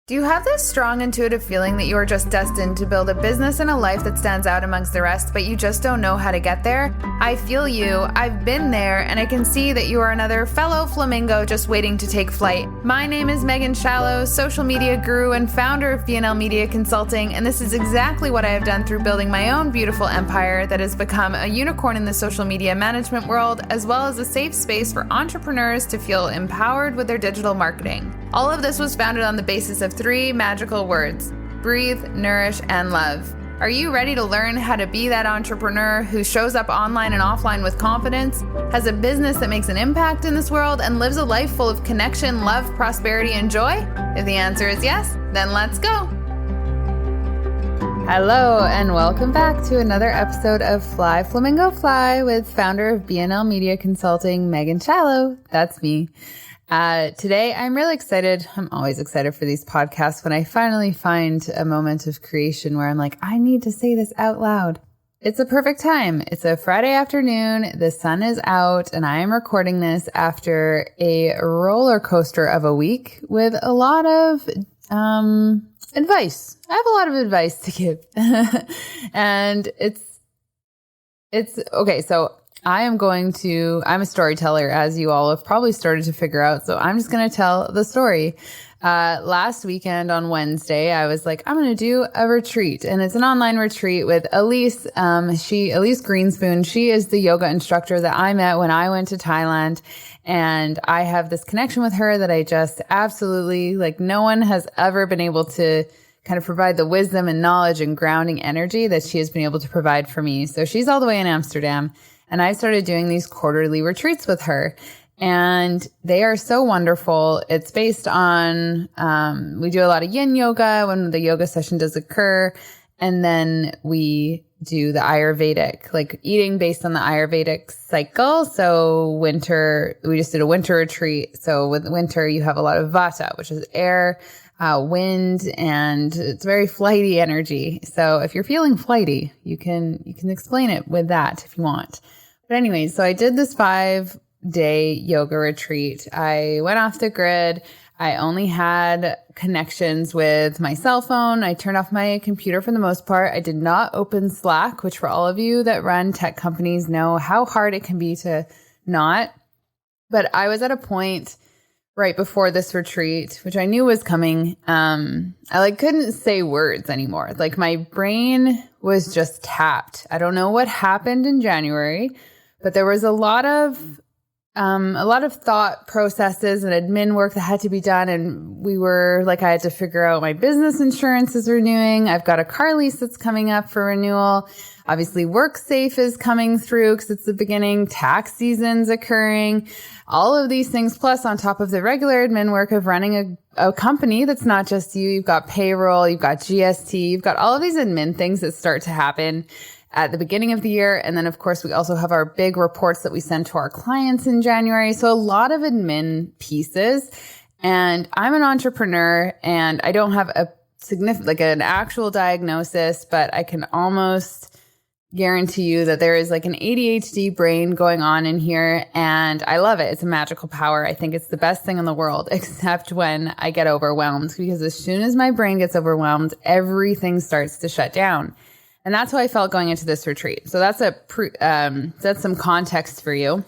Do you have this strong intuitive feeling that you are just destined to build a business and a life that stands out amongst the rest, but you just don't know how to get there? I feel you. I've been there, and I can see that you are another fellow flamingo just waiting to take flight. My name is Megan Shallow, social media guru and founder of B&L Media Consulting, and this is exactly what I have done through building my own beautiful empire that has become a unicorn in the social media management world, as well as a safe space for entrepreneurs to feel empowered with their digital marketing. All of this was founded on the basis of 3 magical words: breathe, nourish, and love. Are you ready to learn how to be that entrepreneur who shows up online and offline with confidence, has a business that makes an impact in this world, and lives a life full of connection, love, prosperity, and joy? If the answer is yes, then let's go. Hello, and welcome back to another episode of Fly Flamingo Fly with founder of B&L Media Consulting, Megan Shallow. That's me. Today, I'm really excited. I'm always excited for these podcasts when I finally find a moment of creation where I'm like, I need to say this out loud. It's a perfect time. It's a Friday afternoon. The sun is out and I am recording this after a roller coaster of a week with a lot of, advice. I have a lot of advice to give. And it's okay. So I'm a storyteller, as you all have probably started to figure out. So I'm just going to tell the story. Last weekend on Wednesday, I was like, I'm going to do a retreat, and it's an online retreat with Elise. Elise Greenspoon. She is the yoga instructor that I met when I went to Thailand. And I have this connection with her that I just absolutely, like, no one has ever been able to kind of provide the wisdom and knowledge and grounding energy that she has been able to provide for me. So she's all the way in Amsterdam. And I started doing these quarterly retreats with her, and they are so wonderful. It's based on, we do a lot of yin yoga when the yoga session does occur. And then we do the Ayurvedic, like eating based on the Ayurvedic cycle. So we just did a winter retreat. So with winter, you have a lot of vata, which is air, wind, and it's very flighty energy. So if you're feeling flighty, you can explain it with that if you want. But anyways, so I did this 5-day yoga retreat. I went off the grid. I only had connections with my cell phone. I turned off my computer for the most part. I did not open Slack, which for all of you that run tech companies know how hard it can be to not. But I was at a point right before this retreat, which I knew was coming. I couldn't say words anymore. Like, my brain was just tapped. I don't know what happened in January, but there was a lot of thought processes and admin work that had to be done. And I had to figure out my business insurance is renewing. I've got a car lease that's coming up for renewal. Obviously, WorkSafe is coming through because it's the beginning. Tax season's occurring. All of these things, plus on top of the regular admin work of running a company that's not just you. You've got payroll, you've got GST, you've got all of these admin things that start to happen at the beginning of the year. And then, of course, we also have our big reports that we send to our clients in January. So a lot of admin pieces. And I'm an entrepreneur, and I don't have a significant, an actual diagnosis, but I can almost guarantee you that there is an ADHD brain going on in here, and I love it. It's a magical power. I think it's the best thing in the world, except when I get overwhelmed, because as soon as my brain gets overwhelmed, everything starts to shut down. And that's how I felt going into this retreat. So that's that's some context for you.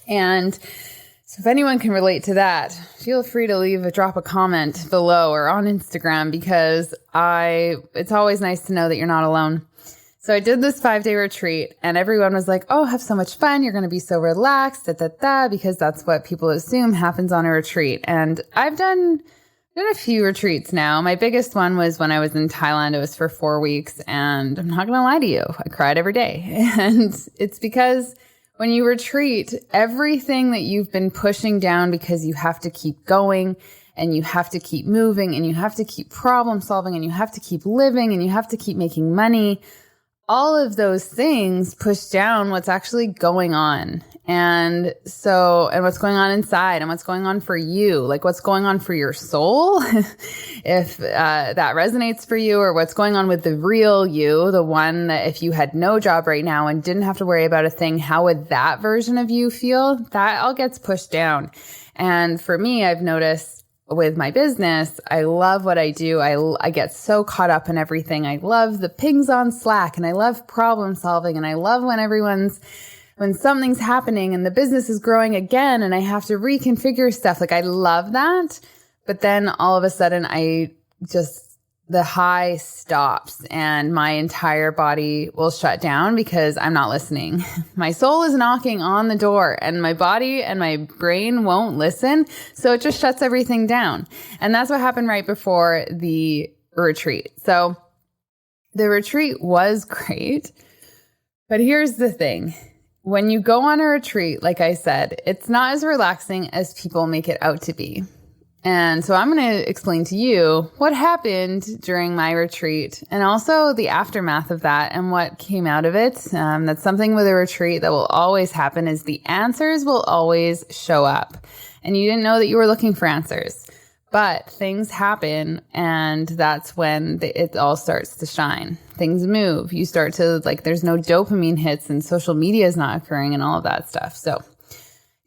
And so if anyone can relate to that, feel free to drop a comment below or on Instagram, because it's always nice to know that you're not alone. So I did this 5-day retreat, and everyone was like, oh, have so much fun. You're going to be so relaxed, because that's what people assume happens on a retreat. And I've done a few retreats now. My biggest one was when I was in Thailand. It was for 4 weeks, and I'm not going to lie to you, I cried every day. And it's because when you retreat, everything that you've been pushing down because you have to keep going, and you have to keep moving, and you have to keep problem solving, and you have to keep living, and you have to keep making money, all of those things push down what's actually going on. And what's going on inside, and what's going on for you, what's going on for your soul, if that resonates for you, or what's going on with the real you, the one that if you had no job right now and didn't have to worry about a thing, how would that version of you feel? That all gets pushed down. And for me, I've noticed with my business. I love what I do. I get so caught up in everything. I love the pings on Slack, and I love problem solving, and I love when something's happening and the business is growing again and I have to reconfigure stuff. Like, I love that. But then all of a sudden the high stops and my entire body will shut down because I'm not listening. My soul is knocking on the door and my body and my brain won't listen. So it just shuts everything down. And that's what happened right before the retreat. So the retreat was great. But here's the thing. When you go on a retreat, like I said, it's not as relaxing as people make it out to be. And so I'm going to explain to you what happened during my retreat and also the aftermath of that and what came out of it. That's something with a retreat that will always happen, is the answers will always show up. And you didn't know that you were looking for answers, but things happen, and that's when it all starts to shine. Things move. You start to, there's no dopamine hits and social media is not occurring and all of that stuff. So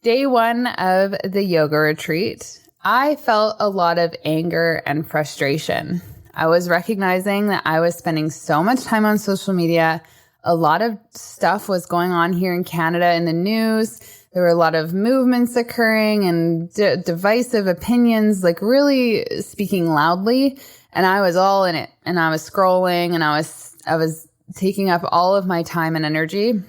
day one of the yoga retreat, I felt a lot of anger and frustration. I was recognizing that I was spending so much time on social media. A lot of stuff was going on here in Canada in the news. There were a lot of movements occurring and divisive opinions, really speaking loudly. And I was all in it, and I was scrolling, and I was taking up all of my time and energy.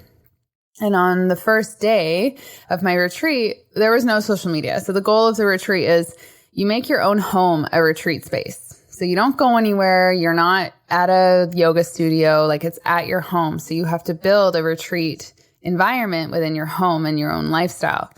And on the first day of my retreat, there was no social media. So the goal of the retreat is you make your own home a retreat space. So you don't go anywhere. You're not at a yoga studio. It's at your home. So you have to build a retreat environment within your home and your own lifestyle.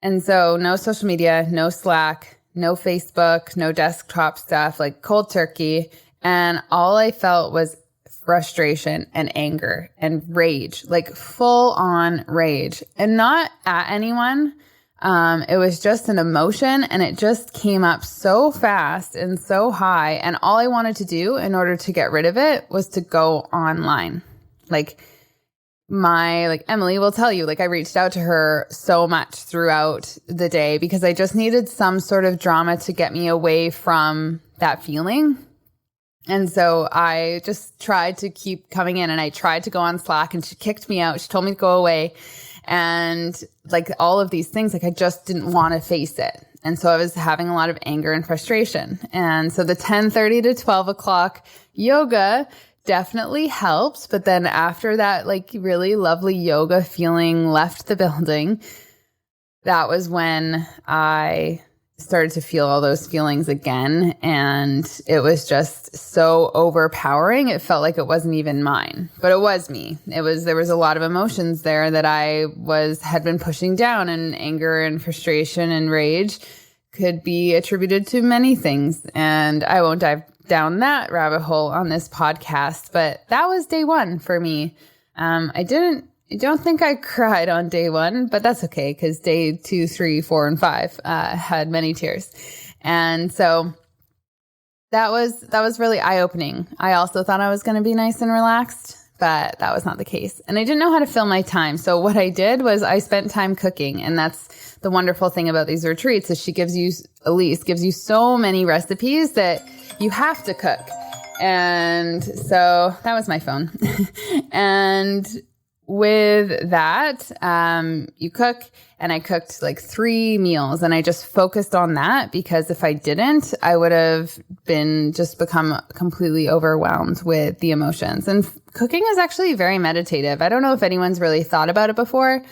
And so no social media, no Slack, no Facebook, no desktop stuff, cold turkey. And all I felt was frustration and anger and rage, full on rage, and not at anyone. It was just an emotion, and it just came up so fast and so high. And all I wanted to do in order to get rid of it was to go online. Emily will tell you, I reached out to her so much throughout the day because I just needed some sort of drama to get me away from that feeling. And so I just tried to keep coming in, and I tried to go on Slack, and she kicked me out. She told me to go away, and all of these things, I just didn't want to face it. And so I was having a lot of anger and frustration. And so the 10:30 to 12 o'clock yoga definitely helps. But then after that, really lovely yoga feeling left the building, that was when I started to feel all those feelings again. And it was just so overpowering. It felt like it wasn't even mine, but it was me. There was a lot of emotions there that had been pushing down, and anger and frustration and rage could be attributed to many things. And I won't dive down that rabbit hole on this podcast, but that was day one for me. I don't think I cried on day one, but that's okay, because day 2, 3, 4, and 5 had many tears. And so that was really eye-opening. I also thought I was going to be nice and relaxed, but that was not the case. And I didn't know how to fill my time. So what I did was I spent time cooking. And that's the wonderful thing about these retreats, is Elise gives you so many recipes that you have to cook. And so that was my phone. And with that, you cook, and I cooked 3 meals, and I just focused on that, because if I didn't, I would have become completely overwhelmed with the emotions. And cooking is actually very meditative. I don't know if anyone's really thought about it before,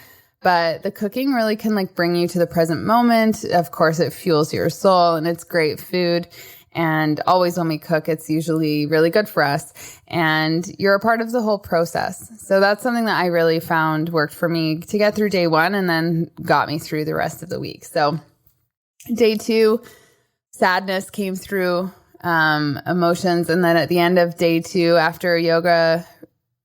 but the cooking really can bring you to the present moment. Of course, it fuels your soul, and it's great food. And always when we cook, it's usually really good for us, and you're a part of the whole process. So that's something that I really found worked for me to get through day one, and then got me through the rest of the week. So day 2, sadness came through, emotions. And then at the end of day 2, after a yoga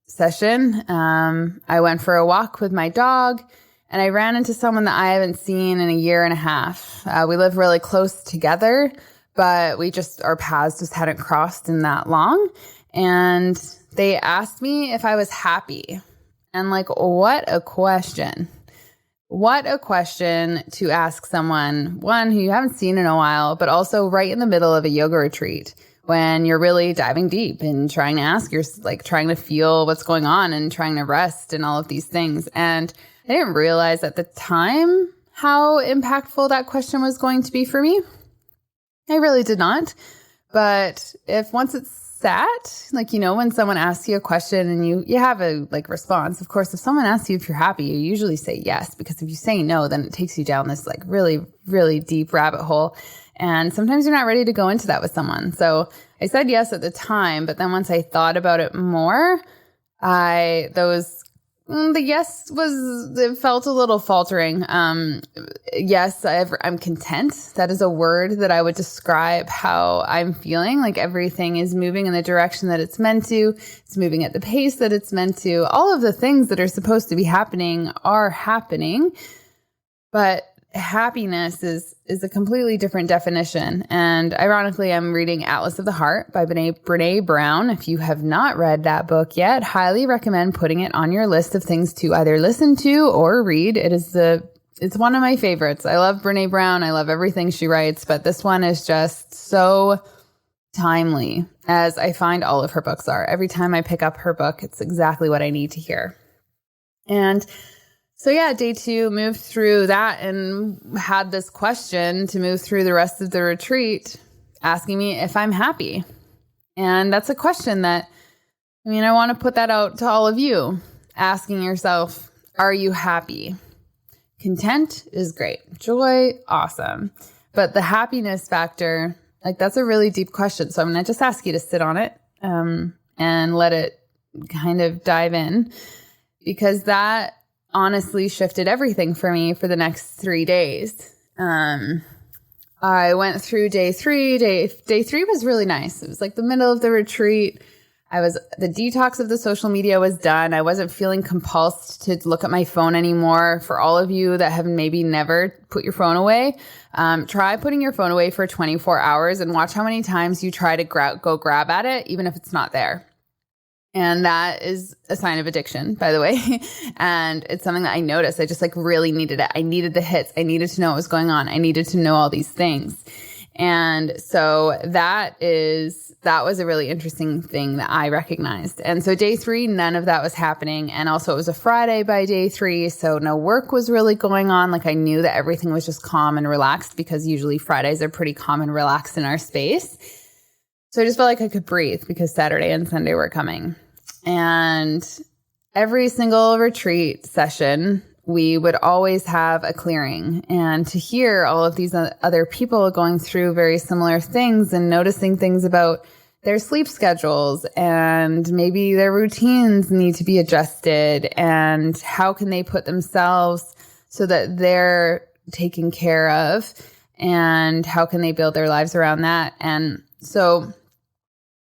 session, I went for a walk with my dog, and I ran into someone that I haven't seen in a year and a half. We live really close together, but our paths just hadn't crossed in that long. And they asked me if I was happy. And what a question. What a question to ask someone, one who you haven't seen in a while, but also right in the middle of a yoga retreat when you're really diving deep and trying to ask trying to feel what's going on and trying to rest and all of these things. And I didn't realize at the time how impactful that question was going to be for me. I really did not. But if once it's sat, when someone asks you a question and you have a response, of course, if someone asks you if you're happy, you usually say yes, because if you say no, then it takes you down this really, really deep rabbit hole. And sometimes you're not ready to go into that with someone. So I said yes at the time, but then once I thought about it more, it felt a little faltering. Yes, I'm content. That is a word that I would describe how I'm feeling. Like everything is moving in the direction that it's meant to. It's moving at the pace that it's meant to. All of the things that are supposed to be happening are happening. But happiness is a completely different definition. And ironically, I'm reading Atlas of the Heart by Brene Brown. If you have not read that book yet, highly recommend putting it on your list of things to either listen to or read. It's one of my favorites. I love Brene Brown. I love everything she writes, but this one is just so timely, as I find all of her books are. Every time I pick up her book, it's exactly what I need to hear. And so yeah, day 2, moved through that and had this question to move through the rest of the retreat, asking me if I'm happy. And that's a question that, I want to put that out to all of you, asking yourself, are you happy? Content is great. Joy, awesome. But the happiness factor, that's a really deep question. So I'm going to just ask you to sit on it and let it kind of dive in, because that honestly shifted everything for me for the next 3 days. I went through day 3. Day 3 was really nice. It was the middle of the retreat. The detox of the social media was done. I wasn't feeling compulsed to look at my phone anymore. For all of you that have maybe never put your phone away, try putting your phone away for 24 hours and watch how many times you try to go grab at it, even if it's not there. And that is a sign of addiction, by the way. And it's something that I noticed. I just really needed it. I needed the hits. I needed to know what was going on. I needed to know all these things. And so that was a really interesting thing that I recognized. And so day 3, none of that was happening. And also it was a Friday by day 3. So no work was really going on. I knew that everything was just calm and relaxed, because usually Fridays are pretty calm and relaxed in our space. So I just felt like I could breathe, because Saturday and Sunday were coming. And every single retreat session, we would always have a clearing. And to hear all of these other people going through very similar things and noticing things about their sleep schedules, and maybe their routines need to be adjusted, and how can they put themselves so that they're taken care of, and how can they build their lives around that. And so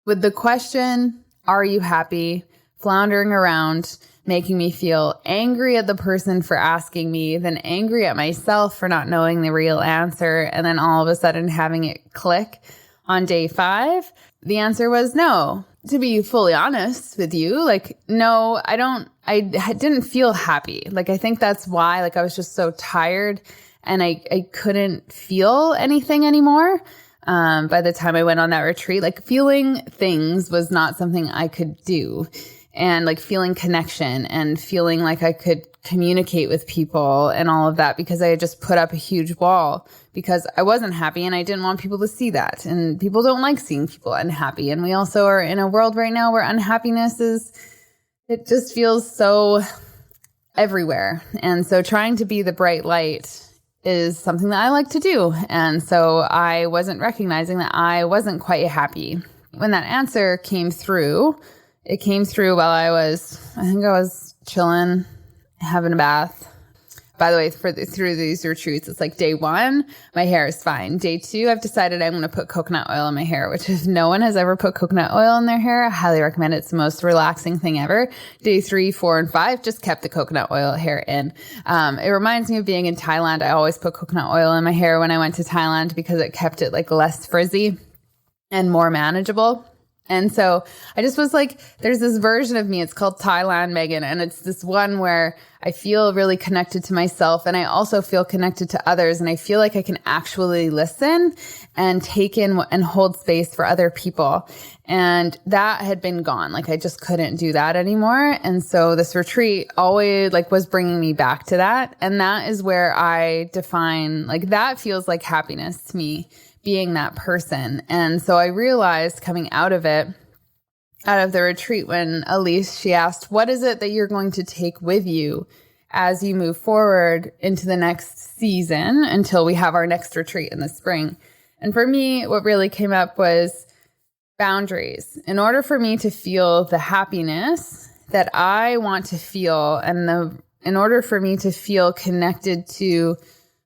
with the question, are you happy, floundering around, making me feel angry at the person for asking me, then angry at myself for not knowing the real answer, and then all of a sudden having it click on day 5, the answer was no. To be fully honest with you, no, I didn't feel happy. I think that's why, I was just so tired and I couldn't feel anything anymore. By the time I went on that retreat, feeling things was not something I could do. And feeling connection and feeling like I could communicate with people and all of that, because I had just put up a huge wall, because I wasn't happy and I didn't want people to see that. And people don't like seeing people unhappy. And we also are in a world right now where unhappiness it just feels so everywhere. And so trying to be the bright light is something that I like to do. And so I wasn't recognizing that I wasn't quite happy. When that answer came through, it came through while I was chilling, having a bath. By the way, through these retreats, it's day 1, my hair is fine. Day 2, I've decided I'm going to put coconut oil in my hair, which if no one has ever put coconut oil in their hair, I highly recommend it. It's the most relaxing thing ever. Day 3, 4, and 5, just kept the coconut oil hair in. It reminds me of being in Thailand. I always put coconut oil in my hair when I went to Thailand, because it kept it less frizzy and more manageable. And so I just was like, there's this version of me. It's called Thailand Megan. And it's this one where I feel really connected to myself. And I also feel connected to others. And I feel like I can actually listen and take in and hold space for other people. And that had been gone. Like I just couldn't do that anymore. And so this retreat always like was bringing me back to that. And that is where I define, like that feels like happiness to me, being that person. And so I realized coming out of it, out of the retreat, when Elise, she asked, what is it that you're going to take with you as you move forward into the next season until we have our next retreat in the spring? And for me, what really came up was boundaries. In order for me to feel the happiness that I want to feel, and in order for me to feel connected to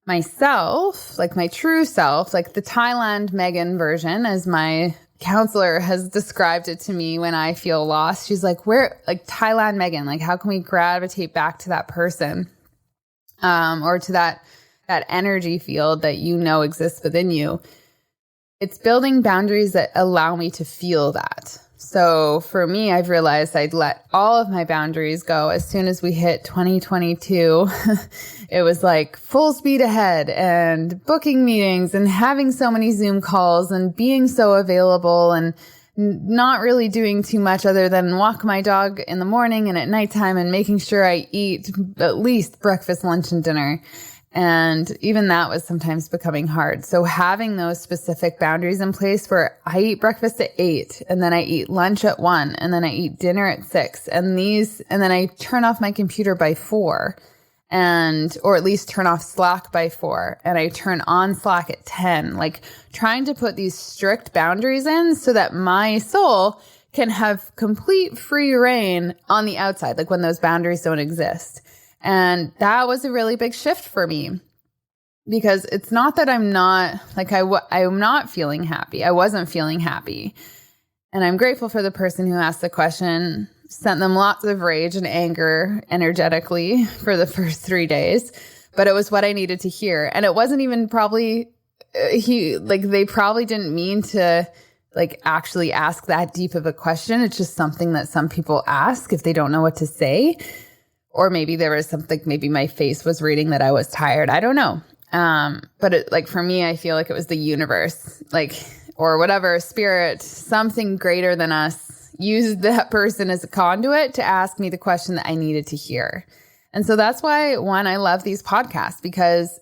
myself, like my true self, like the Thailand Megan version, as my counselor has described it to me when I feel lost. She's like, where, like Thailand Megan, like how can we gravitate back to that person, or to that energy field that you know exists within you? It's building boundaries that allow me to feel that. So for me, I've realized I'd let all of my boundaries go as soon as we hit 2022. It was like full speed ahead and booking meetings and having so many Zoom calls and being so available and not really doing too much other than walk my dog in the morning and at nighttime and making sure I eat at least breakfast, lunch, and dinner. And even that was sometimes becoming hard. So having those specific boundaries in place where I eat breakfast at 8 and then I eat lunch at 1 and then I eat dinner at 6 and then I turn off my computer by 4 or at least turn off Slack by 4 and I turn on Slack at 10, like trying to put these strict boundaries in so that my soul can have complete free reign on the outside, like when those boundaries don't exist. And that was a really big shift for me, because it's not that I'm not like I'm not feeling happy. I wasn't feeling happy. And I'm grateful for the person who asked the question, sent them lots of rage and anger energetically for the first 3 days. But it was what I needed to hear. And it wasn't even probably they probably didn't mean to like actually ask that deep of a question. It's just something that some people ask if they don't know what to say. Or maybe there was something, maybe my face was reading that I was tired. I don't know. But for me, I feel like it was the universe, or whatever, spirit, something greater than us used that person as a conduit to ask me the question that I needed to hear. And so that's why, one, I love these podcasts, because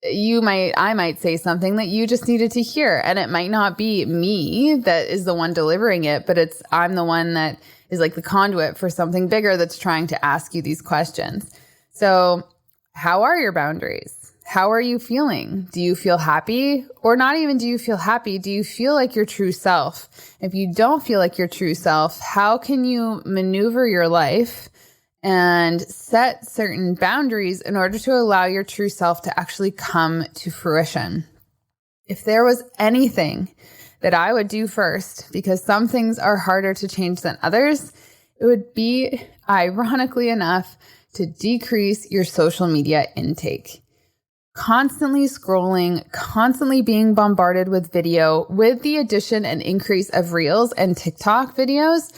I might say something that you just needed to hear. And it might not be me that is the one delivering it, but I'm the one that is like the conduit for something bigger that's trying to ask you these questions. So how are your boundaries? How are you feeling? Do you feel happy? Or not even do you feel happy? Do you feel like your true self? If you don't feel like your true self, how can you maneuver your life and set certain boundaries in order to allow your true self to actually come to fruition? If there was anything that I would do first, because some things are harder to change than others, it would be, ironically enough, to decrease your social media intake. Constantly scrolling, constantly being bombarded with video, with the addition and increase of Reels and TikTok videos,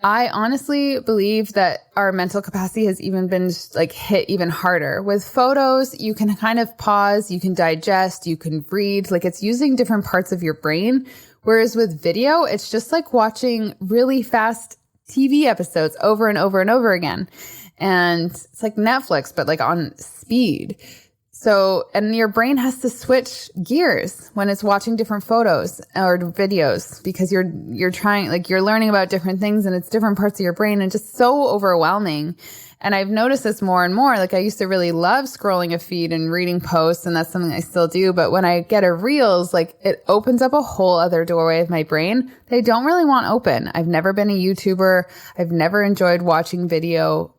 I honestly believe that our mental capacity has even been hit even harder. With photos, you can kind of pause, you can digest, you can read, it's using different parts of your brain. Whereas with video, it's just like watching really fast TV episodes over and over and over again. And it's like Netflix, but on speed. So, and your brain has to switch gears when it's watching different photos or videos, because you're trying, you're learning about different things and it's different parts of your brain, and just so overwhelming. And I've noticed this more and more. I used to really love scrolling a feed and reading posts, and that's something I still do. But when I get a Reels, it opens up a whole other doorway of my brain that I don't really want open. I've never been a YouTuber. I've never enjoyed watching video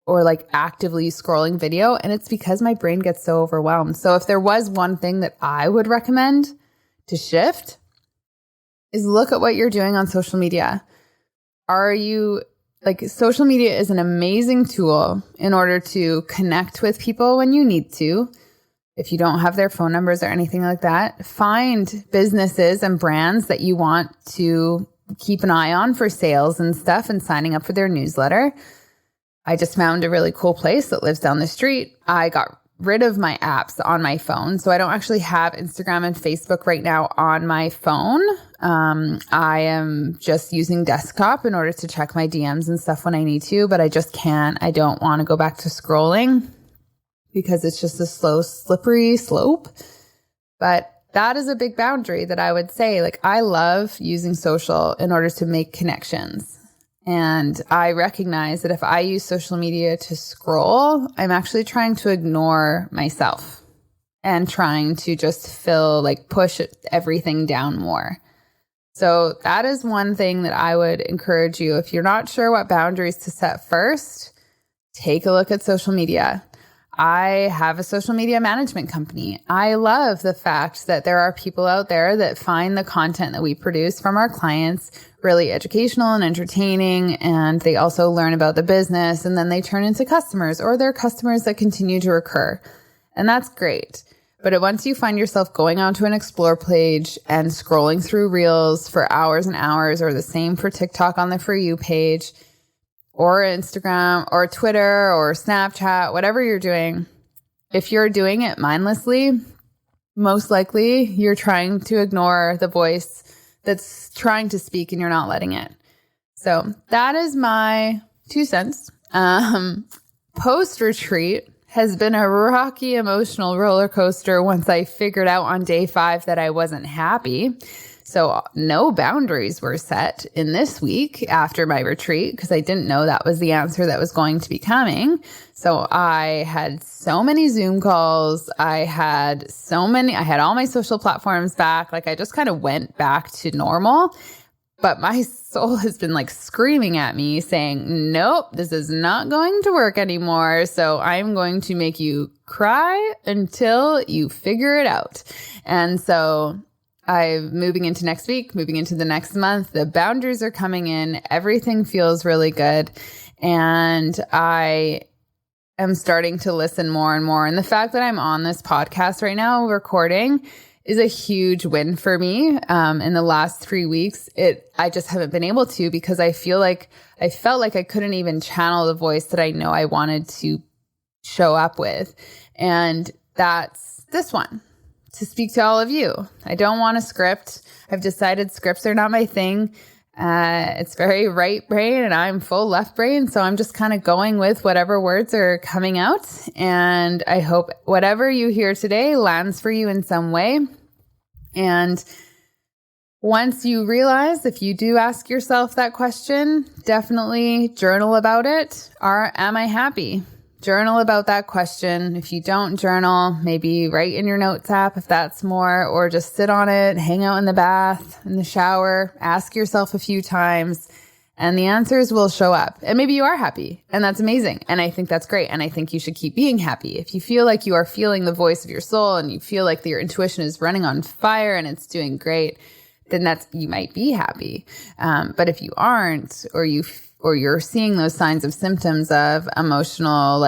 or actively scrolling video. And it's because my brain gets so overwhelmed. So if there was one thing that I would recommend to shift, is look at what you're doing on social media. Social media is an amazing tool in order to connect with people when you need to. If you don't have their phone numbers or anything like that, find businesses and brands that you want to keep an eye on for sales and stuff and signing up for their newsletter. I just found a really cool place that lives down the street. I got rid of my apps on my phone. So I don't actually have Instagram and Facebook right now on my phone. I am just using desktop in order to check my DMs and stuff when I need to, but I just can't. I don't want to go back to scrolling because it's just a slow, slippery slope. But that is a big boundary that I would say. Like, I love using social in order to make connections. And I recognize that if I use social media to scroll, I'm actually trying to ignore myself and trying to just push everything down more. So that is one thing that I would encourage you. If you're not sure what boundaries to set first, take a look at social media. I have a social media management company. I love the fact that there are people out there that find the content that we produce from our clients really educational and entertaining, and they also learn about the business, and then they turn into customers, or they're customers that continue to recur. And that's great. But once you find yourself going onto an explore page and scrolling through reels for hours and hours, or the same for TikTok on the For You page, or Instagram, or Twitter, or Snapchat, whatever you're doing, if you're doing it mindlessly, most likely you're trying to ignore the voice that's trying to speak and you're not letting it. So that is my 2 cents. Post-retreat has been a rocky emotional roller coaster once I figured out on day 5 that I wasn't happy. So no boundaries were set in this week after my retreat because I didn't know that was the answer that was going to be coming. So I had so many Zoom calls. I had all my social platforms back. Like, I just kind of went back to normal. But my soul has been like screaming at me saying, nope, this is not going to work anymore. So I'm going to make you cry until you figure it out. And so I'm moving into next week, moving into the next month. The boundaries are coming in. Everything feels really good. And I am starting to listen more and more. And the fact that I'm on this podcast right now recording is a huge win for me. In the last 3 weeks, I just haven't been able to because I felt like I couldn't even channel the voice that I know I wanted to show up with. And that's this one. To speak to all of you. I don't want a script. I've decided scripts are not my thing. It's very right brain and I'm full left brain. So I'm just kind of going with whatever words are coming out. And I hope whatever you hear today lands for you in some way. And once you realize, if you do ask yourself that question, definitely journal about it. Am I happy? Journal about that question. If you don't journal, maybe write in your notes app if that's more, or just sit on it, hang out in the bath, in the shower, ask yourself a few times, and the answers will show up. And maybe you are happy, and that's amazing. And I think that's great. And I think you should keep being happy. If you feel like you are feeling the voice of your soul and you feel like your intuition is running on fire and it's doing great, then you might be happy. But if you aren't, or you're seeing those signs of symptoms of emotional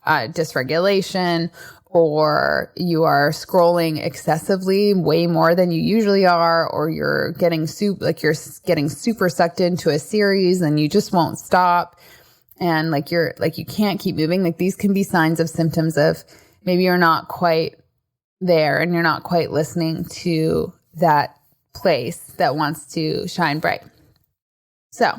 dysregulation, or you are scrolling excessively, way more than you usually are, or you're getting super sucked into a series and you just won't stop, and you can't keep moving. Like, these can be signs of symptoms of maybe you're not quite there and you're not quite listening to that place that wants to shine bright. So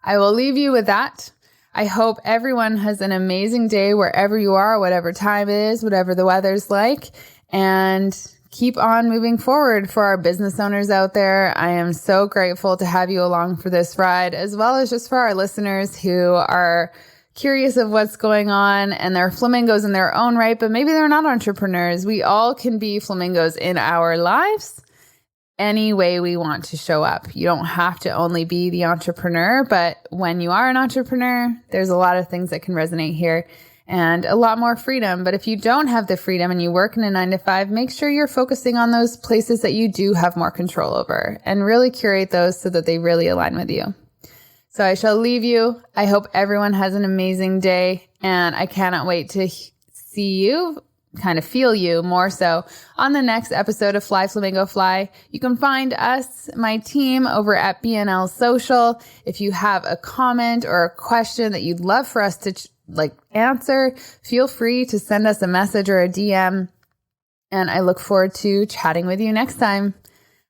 I will leave you with that. I hope everyone has an amazing day wherever you are, whatever time it is, whatever the weather's like, and keep on moving forward. For our business owners out there, I am so grateful to have you along for this ride, as well as just for our listeners who are curious of what's going on, and they're flamingos in their own right, but maybe they're not entrepreneurs. We all can be flamingos in our lives any way we want to show up. You don't have to only be the entrepreneur, but when you are an entrepreneur, there's a lot of things that can resonate here and a lot more freedom. But if you don't have the freedom and you work in a 9-to-5, make sure you're focusing on those places that you do have more control over and really curate those so that they really align with you. So I shall leave you. I hope everyone has an amazing day, and I cannot wait to see you kind of feel you more so on the next episode of Fly Flamingo Fly. You can find us, my team, over at BNL Social. If you have a comment or a question that you'd love for us to answer, feel free to send us a message or a DM. And I look forward to chatting with you next time.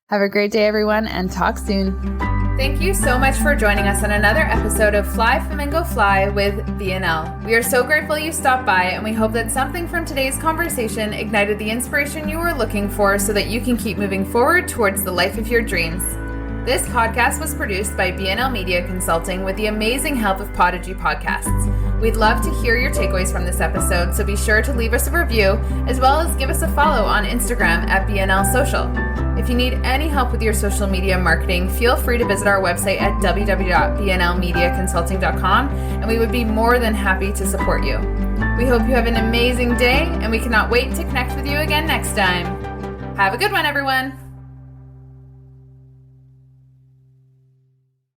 Have a great day, everyone, and talk soon. Thank you so much for joining us on another episode of Fly Flamingo Fly with BNL. We are so grateful you stopped by, and we hope that something from today's conversation ignited the inspiration you were looking for so that you can keep moving forward towards the life of your dreams. This podcast was produced by BNL Media Consulting with the amazing help of Podigy Podcasts. We'd love to hear your takeaways from this episode, so be sure to leave us a review, as well as give us a follow on Instagram at BNL Social. If you need any help with your social media marketing, feel free to visit our website at www.bnlmediaconsulting.com, and we would be more than happy to support you. We hope you have an amazing day, and we cannot wait to connect with you again next time. Have a good one, everyone.